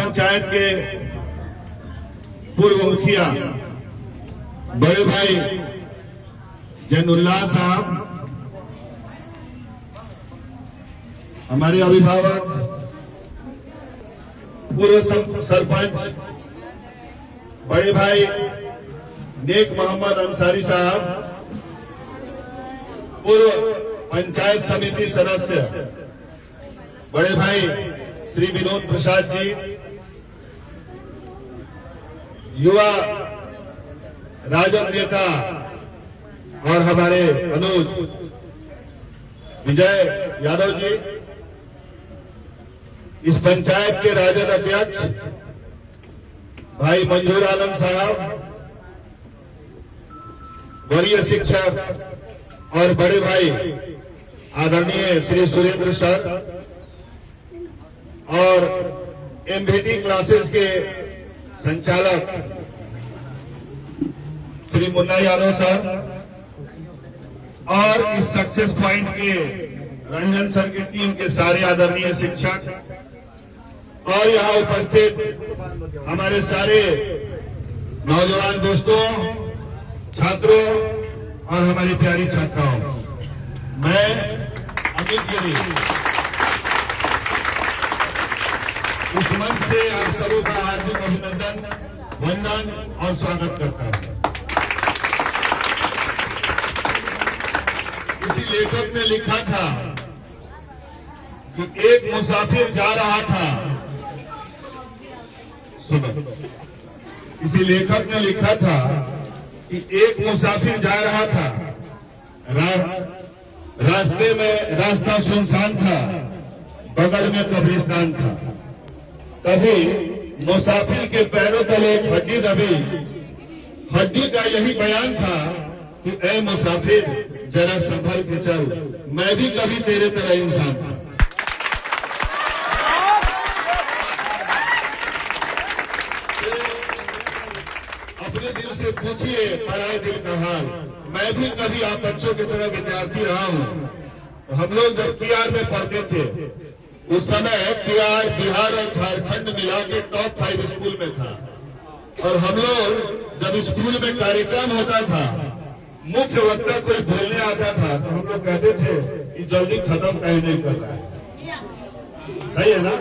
पंचायत के पूर्व मुखिया बड़े भाई जैनुल्लाह साहब, हमारे अभिभावक पूर्व सरपंच बड़े भाई नेक मोहम्मद अंसारी साहब, पूर्व पंचायत समिति सदस्य बड़े भाई श्री विनोद प्रसाद जी, युवा राजद नेता और हमारे अनुज विजय यादव जी, इस पंचायत के राजद अध्यक्ष भाई मंजूर आलम साहब, वरीय शिक्षक और बड़े भाई आदरणीय श्री सुरेंद्र सर और एमवीटी क्लासेस के संचालक श्री मुन्ना यादव सर और इस सक्सेस पॉइंट के रंजन सर की टीम के सारे आदरणीय शिक्षक और यहाँ उपस्थित हमारे सारे नौजवान दोस्तों, छात्रों और हमारी प्यारी छात्राओं, मैं अमित गिरी इस मंच से आप सबों का हार्दिक अभिनंदन, वंदन और स्वागत करता हूं। किसी लेखक ने लिखा था कि एक मुसाफिर जा रहा था, सुनो, किसी लेखक ने लिखा था कि एक मुसाफिर जा रहा था, रास्ते में रास्ता सुनसान था, बगल में कब्रिस्तान था। तभी मुसाफिर के पैरों तले एक हड्डी दबी। हड्डी का यही बयान था कि ऐ मुसाफिर जरा संभल के चल, मैं भी कभी तेरे तरह इंसान था। अपने दिल से पूछिए पराए दिल का हाल। मैं भी कभी आप बच्चों की तरह विद्यार्थी रहा हूं। हम लोग जब पीआर में पढ़ते थे उस समय पीआर बिहार और झारखंड मिला के टॉप 5 स्कूल में था, और हम लोग जब स्कूल में कार्यक्रम होता था, मुख्य वक्ता कोई बोलने आता था तो हम लोग कहते थे कि जल्दी खत्म कहीं नहीं कर रहा है। सही है ना?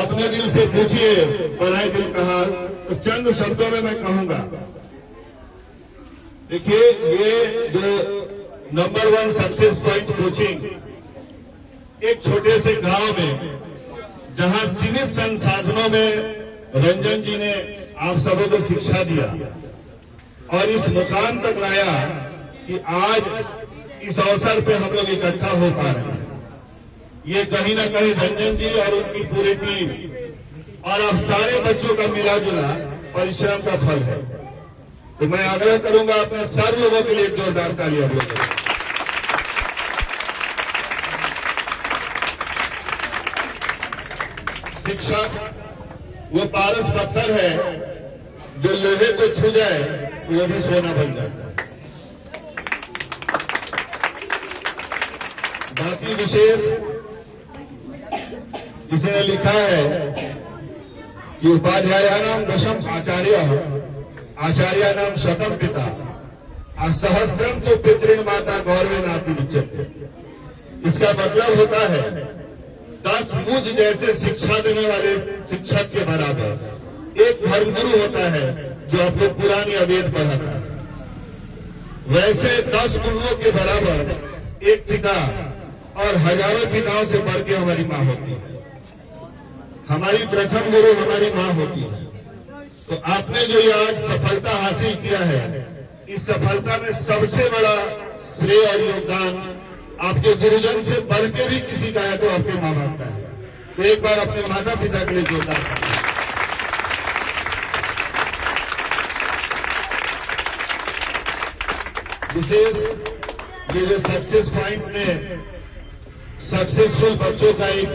अपने दिल से पूछिए पराए दिल का हाल। तो चंद शब्दों में मैं कहूंगा, देखिए ये जो नंबर 1 सक्सेस पॉइंट कोचिंग एक छोटे से गांव में, जहां सीमित संसाधनों में रंजन जी ने आप सबों को शिक्षा दिया और इस मुकाम तक लाया कि आज इस अवसर पे हम लोग इकट्ठा हो पा रहे हैं। ये कहीं ना कहीं रंजन जी और उनकी पूरी टीम और आप सारे बच्चों का मिला जुला परिश्रम का फल है। तो मैं आग्रह करूंगा अपने सारे लोगों के लिए एक जोरदार ताली आप लोग। शिक्षक वो पारस पत्थर है जो लोहे को छू जाए तो वो भी सोना बन जाता है। बाकी विशेष किसी ने लिखा है कि उपाध्यायानाम दशम आचार्यानाम शतम पिता सहस्त्रम तो पितृन माता गौरवे नाती विचते। इसका मतलब होता है 10 मुझ जैसे शिक्षा देने वाले शिक्षक के बराबर एक धर्मगुरु होता है जो आपको पुरानी अवेद पढ़ाता है। वैसे 10 गुरुओं के बराबर एक पिता और हजारों पिताओं से बढ़ के हमारी माँ होती है। हमारी प्रथम गुरु हमारी माँ होती है। तो आपने जो ये आज सफलता हासिल किया है, इस सफलता में सबसे बड़ा श्रेय और योगदान आपके गुरुजन से बढ़ के भी किसी का है तो आपके माँ बाप का है। तो एक बार अपने माता पिता के लिए जोरदार विशेष ये जो सक्सेस पॉइंट में सक्सेसफुल बच्चों का एक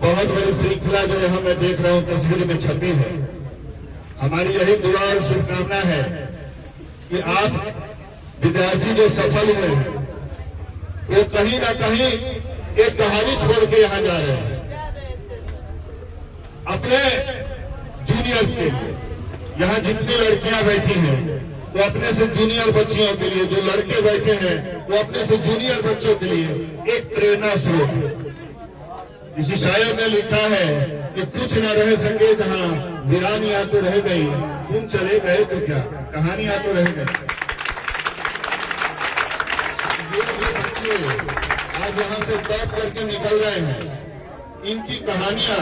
बहुत बड़ी श्रृंखला जो यहाँ मैं देख रहा हूँ तस्वीर में छपी है। हमारी यही दुआ और शुभकामना है कि आप विद्यार्थी जो सफल हुए वो कहीं ना कहीं एक कहानी छोड़ के यहाँ जा रहे हैं। अपने जूनियर्स के लिए। यहाँ जितनी लड़कियां बैठी हैं वो अपने से जूनियर बच्चियों के लिए, जो लड़के बैठे हैं वो अपने से जूनियर बच्चों के लिए एक प्रेरणा स्रोत है। इसी शायर ने लिखा है कि कुछ न रह सके जहां वीरानियां तो रह गई, तुम चले गए तो क्या कहानियां तो रह गई। ये भी बच्चे आज यहाँ से टॉप करके निकल रहे हैं, इनकी कहानियां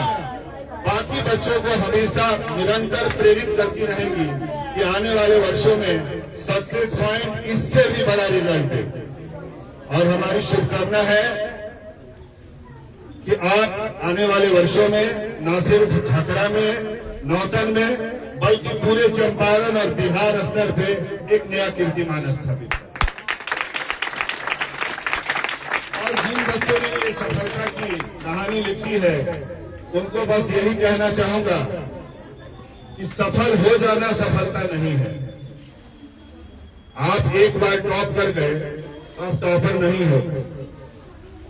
बाकी बच्चों को हमेशा निरंतर प्रेरित करती रहेंगी कि आने वाले वर्षों में सक्सेस पॉइंट इससे भी बड़ा रिजल्ट दे। और हमारी शुभकामना है कि आप आने वाले वर्षों में न सिर्फ छकरा में, नौतन में, बल्कि पूरे चंपारण और बिहार स्तर पे एक नया कीर्तिमान स्थापित करें। और जिन बच्चों ने ये सफलता की कहानी लिखी है उनको बस यही कहना चाहूंगा कि सफल हो जाना सफलता नहीं है। आप एक बार टॉप कर गए तो आप टॉपर नहीं होते।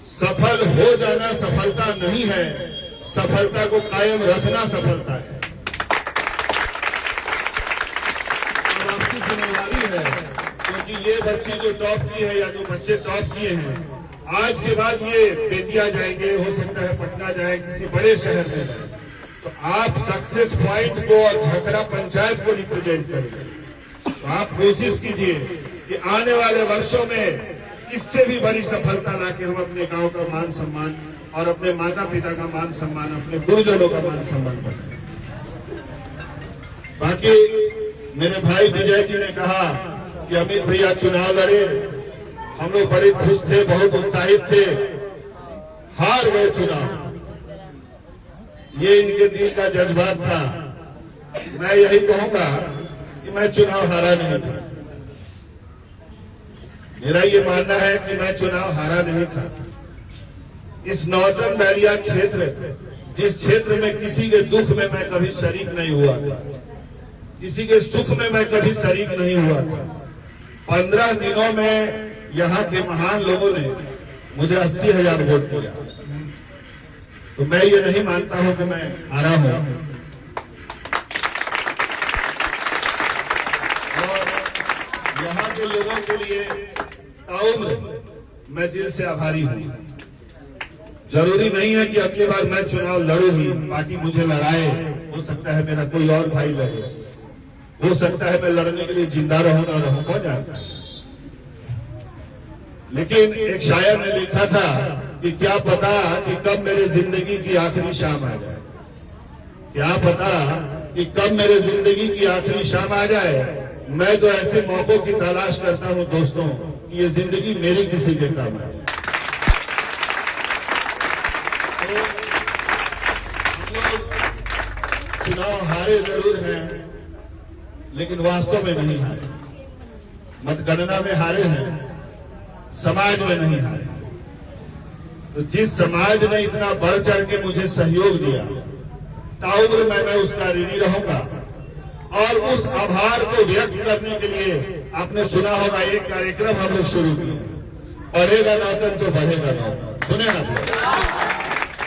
सफल हो जाना सफलता नहीं है, सफलता को कायम रखना सफलता है। और आपकी जिम्मेदारी है, क्योंकि ये बच्ची जो टॉप की है या जो बच्चे टॉप किए हैं, आज के बाद ये बेतिया जाएंगे, हो सकता है पटना जाए, किसी बड़े शहर में जाए, तो आप सक्सेस पॉइंट को और झकरा पंचायत को रिप्रेजेंट करेंगे। तो आप कोशिश कीजिए कि आने वाले वर्षों में इससे भी बड़ी सफलता लाके हम अपने गांव का मान सम्मान और अपने माता पिता का मान सम्मान, अपने गुरुजनों का मान सम्मान बढ़ाएं। बाकी मेरे भाई विजय जी ने कहा कि अमित भैया चुनाव लड़े, हम लोग बड़े खुश थे, बहुत उत्साहित थे, हार गए चुनाव। ये इनके दिल का जज्बात था। मैं यही कहूंगा कि मैं चुनाव हारा नहीं था। मेरा ये मानना है कि मैं चुनाव हारा नहीं था। इस नौतन बैरिया क्षेत्र, जिस क्षेत्र में किसी के दुख में मैं कभी शरीक नहीं हुआ था, किसी के सुख में मैं कभी शरीक नहीं हुआ था, 15 दिनों में यहाँ के महान लोगों ने मुझे 80,000 वोट दिया। तो मैं ये नहीं मानता हूं कि मैं हारा हूं। और यहाँ के लोगों के लिए ताउम्र मैं दिल से आभारी हूं। जरूरी नहीं है कि अगली बार मैं चुनाव लड़ूं ही, पार्टी मुझे लड़ाए, हो सकता है मेरा कोई और भाई लड़े, हो सकता है मैं लड़ने के लिए जिंदा रहूं ना रहूं, कौन जानता है। लेकिन एक शायर ने लिखा था कि क्या पता कि कब मेरे जिंदगी की आखिरी शाम आ जाए, क्या पता कि कब मेरे जिंदगी की आखिरी शाम आ जाए। मैं तो ऐसे मौकों की तलाश करता हूं दोस्तों कि ये जिंदगी मेरी किसी के काम आ जाए। तो हम लोग चुनाव हारे जरूर हैं, लेकिन वास्तव में नहीं हारे। मतगणना में हारे हैं, समाज में नहीं हारे। तो जिस समाज ने इतना बढ़ चढ़ के मुझे सहयोग दिया, ताउम्र मैं उसका ऋणी रहूंगा। और उस आभार को व्यक्त करने के लिए आपने सुना होगा एक कार्यक्रम हम लोग शुरू किए, पढ़ेगा नौतन तो बढ़ेगा नौतन। सुने ना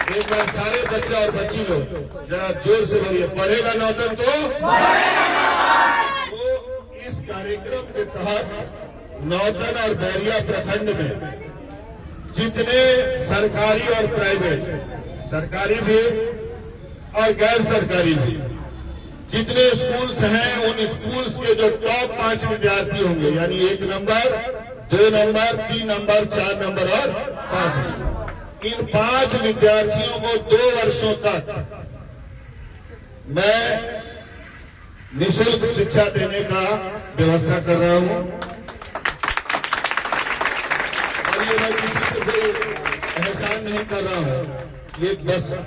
एक बार सारे बच्चे और बच्ची लोग जरा जोर से बोलिए, पढ़ेगा नौतन तो बढ़ेगा नौतन। तो इस कार्यक्रम के तहत नौतन और बैरिया प्रखंड में जितने सरकारी और प्राइवेट, सरकारी भी और गैर सरकारी भी जितने स्कूल्स हैं, उन स्कूल्स के जो टॉप 5 विद्यार्थी होंगे, यानी 1 नंबर, 2 नंबर, 3 नंबर, 4 नंबर और 5 नंबर, इन 5 विद्यार्थियों को 2 वर्षों तक मैं निःशुल्क शिक्षा देने का व्यवस्था कर रहा हूं। और ये मैं किसी से कोई एहसान नहीं कर रहा हूं, ये बस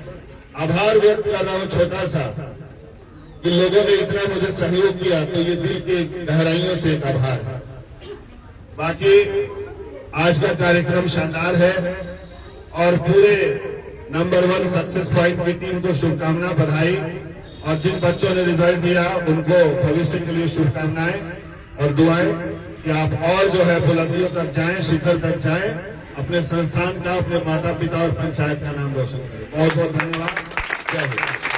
आभार व्यक्त कर रहा हूं छोटा सा, कि लोगों ने इतना मुझे सहयोग किया, तो ये दिल के गहराइयों से एक आभार है। बाकी आज का कार्यक्रम शानदार है और पूरे नंबर 1 सक्सेस पॉइंट की टीम को शुभकामना, बधाई। और जिन बच्चों ने रिजल्ट दिया उनको भविष्य के लिए शुभकामनाएं और दुआएं कि आप और जो है बुलंदियों तक जाएं, शिखर तक जाएं, अपने संस्थान का, अपने माता पिता और पंचायत का नाम रोशन करें। बहुत बहुत धन्यवाद। जय हिंद।